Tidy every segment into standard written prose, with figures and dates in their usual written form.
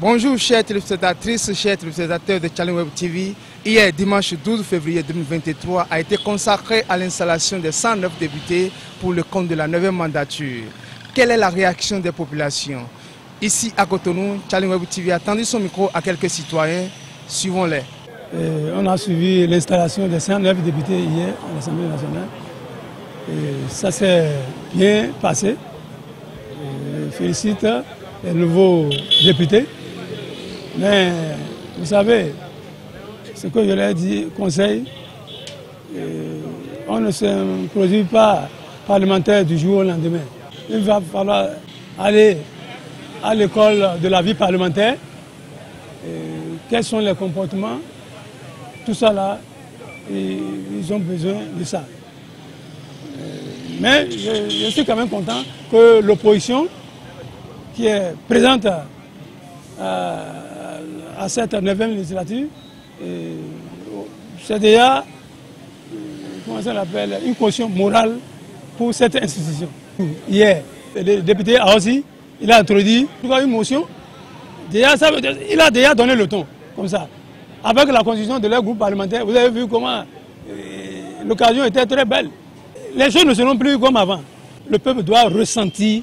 Bonjour chers téléspectatrices, chers téléspectateurs de Challenge Web TV. Hier, dimanche 12 février 2023, a été consacré à l'installation des 109 députés pour le compte de la 9e mandature. Quelle est la réaction des populations? Ici à Cotonou, Challenge Web TV a tendu son micro à quelques citoyens. Suivons-les. On a suivi l'installation des 109 députés hier à l'Assemblée nationale. Et ça s'est bien passé. Je félicite les nouveaux députés. Mais vous savez, ce que je leur dis, conseil, on ne se produit pas parlementaire du jour au lendemain. Il va falloir aller à l'école de la vie parlementaire. Quels sont les comportements? Tout ça là, ils ont besoin de ça. Mais je suis quand même content que l'opposition qui est présente à cette 9e législature, c'est déjà, comment ça l'appelle, une caution morale pour cette institution. Hier, le député a aussi, il a introduit une motion, déjà, ça veut dire, il a déjà donné le ton, comme ça. Avec la constitution de leur groupe parlementaire, vous avez vu comment l'occasion était très belle. Les choses ne seront plus comme avant. Le peuple doit ressentir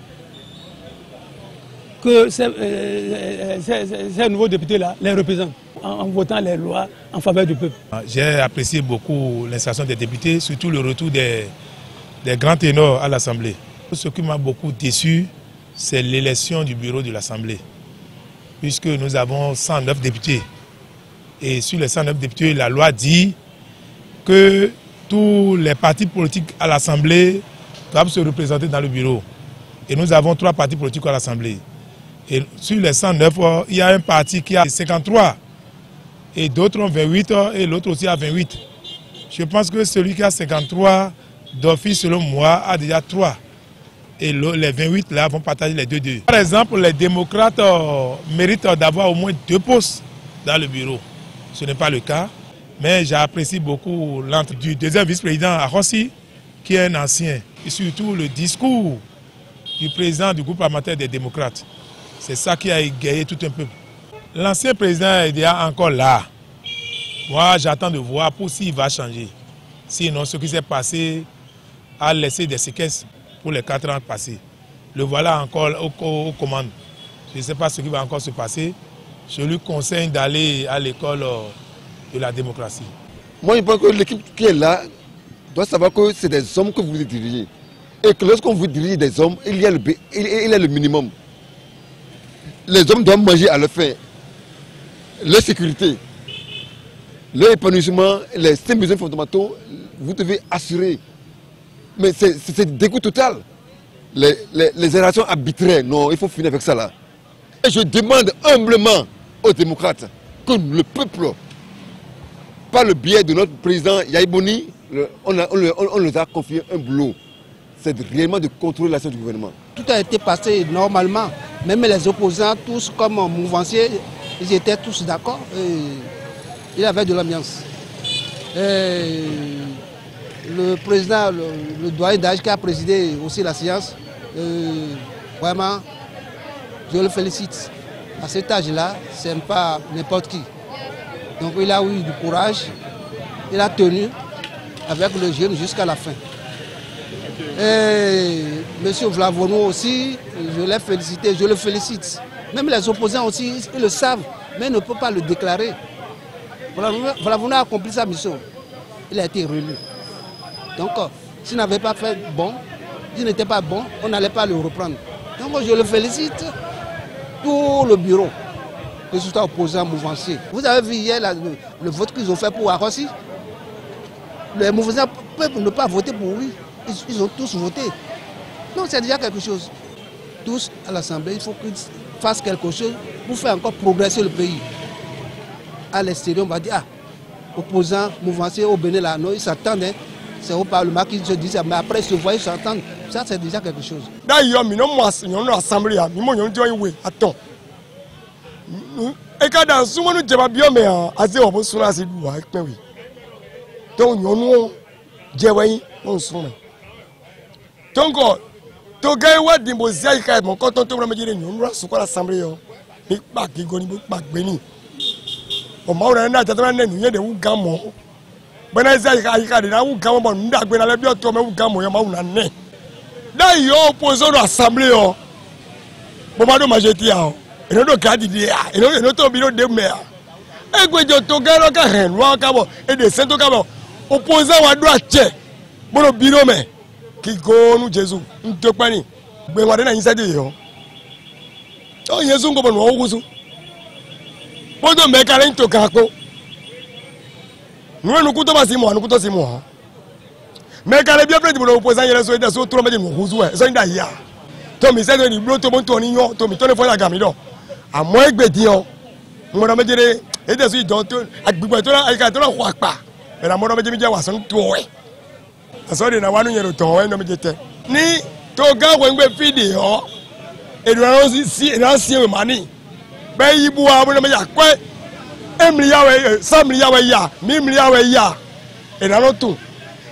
que ces nouveaux députés-là les représentent en votant les lois en faveur du peuple. J'ai apprécié beaucoup l'installation des députés, surtout le retour des grands ténors à l'Assemblée. Ce qui m'a beaucoup déçu, c'est l'élection du bureau de l'Assemblée, puisque nous avons 109 députés. Et sur les 109 députés, la loi dit que tous les partis politiques à l'Assemblée doivent se représenter dans le bureau. Et nous avons 3 partis politiques à l'Assemblée. Et sur les 109, il y a un parti qui a 53. Et d'autres ont 28 et l'autre aussi a 28. Je pense que celui qui a 53, d'office selon moi, a déjà 3. Et les 28 là vont partager les 2-2. Par exemple, les démocrates méritent d'avoir au moins 2 postes dans le bureau. Ce n'est pas le cas. Mais j'apprécie beaucoup l'entrée du deuxième vice-président à Rossi, qui est un ancien. Et surtout le discours du président du groupe parlementaire des démocrates. C'est ça qui a égayé tout un peuple. L'ancien président est déjà encore là. Moi, j'attends de voir pour s'il va changer. Sinon, ce qui s'est passé a laissé des séquelles pour les 4 ans passés. Le voilà encore aux commandes. Je ne sais pas ce qui va encore se passer. Je lui conseille d'aller à l'école de la démocratie. Moi, je pense que l'équipe qui est là doit savoir que c'est des hommes que vous voulez diriger. Et que lorsqu'on vous dirige des hommes, il y a le minimum. Les hommes doivent manger à leur faim. Leur sécurité, leur épanouissement, les 5 besoins fondamentaux, vous devez assurer. Mais c'est dégoût total. Les relations arbitraires, non, il faut finir avec ça là. Et je demande humblement aux démocrates que le peuple, par le biais de notre président Yaïboni, on leur a confié un boulot. C'est réellement de contrôler l'action du gouvernement. Tout a été passé normalement. Même les opposants, tous comme mouvanciers, ils étaient tous d'accord. Il y avait de l'ambiance. Le président, le doyen d'âge qui a présidé aussi la séance, vraiment, je le félicite. À cet âge-là, ce n'est pas n'importe qui. Donc il a eu du courage, il a tenu avec le jeune jusqu'à la fin. Et M. Vlavono aussi, je l'ai félicité, je le félicite. Même les opposants aussi, ils le savent, mais ils ne peuvent pas le déclarer. Vlavono a accompli sa mission. Il a été réélu. Donc, s'il n'avait pas fait bon, s'il n'était pas bon, on n'allait pas le reprendre. Donc, je le félicite. Tout le bureau, que ce soit opposant, mouvancier. Vous avez vu hier le vote qu'ils ont fait pour Arossi. Les mouvants peuvent ne pas voter pour lui. Ils ont tous voté. Donc c'est déjà quelque chose. Tous à l'Assemblée, il faut qu'ils fassent quelque chose pour faire encore progresser le pays. À l'extérieur, on va dire, opposants, mouvanciers au Bénin, là, non, ils s'attendent. Hein. C'est au Parlement qu'ils se disent, mais après, ils se voient, ils s'entendent. Ça, c'est déjà quelque chose. D'ailleurs, nous avons l'Assemblée, nous avons dit, attends. Et quand nous avons dit, mais assez on peut se faire, oui. Donc, nous avons dit, oui, nous sommes. Donc, to gay what the mosaic quand on tombe me dire nous sommes l'Assemblée. mi pa ki go ni bo pa gbe ni o ma ora na tatara na ni ye de wu gan mo bana za ka de na wu gan mo nda gbe na le bi o to me wu gan mo ye ma wu na ne da yo opposant l'assemblée yo bo ma do majorité a eno do ka didi a eno to bi do de me a egbejo to ga ro ka hen wa ka bo e de se to ka bo opposant wa do a che bo no bi no me ki go nu Jesus nto pa ni gbe wa de na yin sa de yo o yesu ngo bo no wusu bo do me ka re nto ka ko nu ku to ba si mo anu ku to si mo me ka le bi president bo opposant yere so de so to me de no wusu e so nda ya to mi se do ni bro to mo to ni yo to mi to le fo la ga mi do amo egbedi o mo do mejere e de so ido to agbegbe to la ka to la ho apa e na mo do meje mi je wa so to we so de na wanu yero to we no meje te ni to ga we ngbe fidi o e do na si na si we mani be yibu wa mo do meje akwe emri ya we samri ya we ya mi ya we ya e na no tu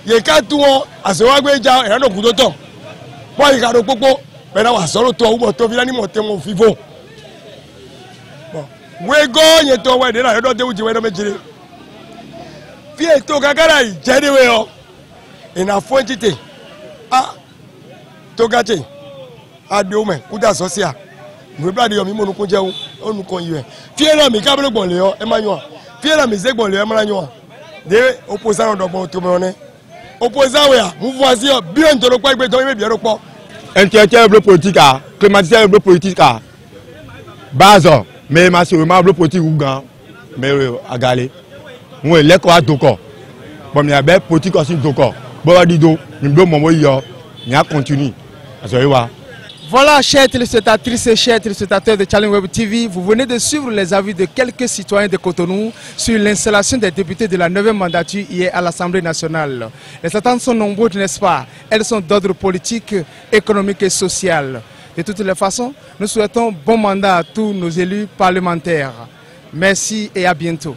ye ka tu won asewa gbe ja e na no ku to to bo yi ka do popo be na wa so to ubo to fi la ni mo te mo fifo we go ye to we de na do de uji we do mejire fi e to gagara yi je de we o ina fonjite to gache ado me ku da so sia we bra de yo mi mo nu kun je onu kon yi fi e na mi ka bele gbon le o e ma yan fi e na mi se gbon le e ma yan de opposant do gbon to me one opposant we a mouvement si bi on to ro pa gbe to me bi ro po intellectuel bleu politique a climatiseur bleu politique a bazo mais ma sur ma bleu politique ou gan mais agalé moi le ko adoko bon mi abe politique aussi doko bo di do mi do mo yo ni a continue aso Voilà, chers téléspectatrices et chers téléspectateurs de Challenge Web TV, vous venez de suivre les avis de quelques citoyens de Cotonou sur l'installation des députés de la 9e mandature hier à l'Assemblée nationale. Les attentes sont nombreuses, n'est-ce pas? Elles sont d'ordre politique, économique et social. De toutes les façons, nous souhaitons bon mandat à tous nos élus parlementaires. Merci et à bientôt.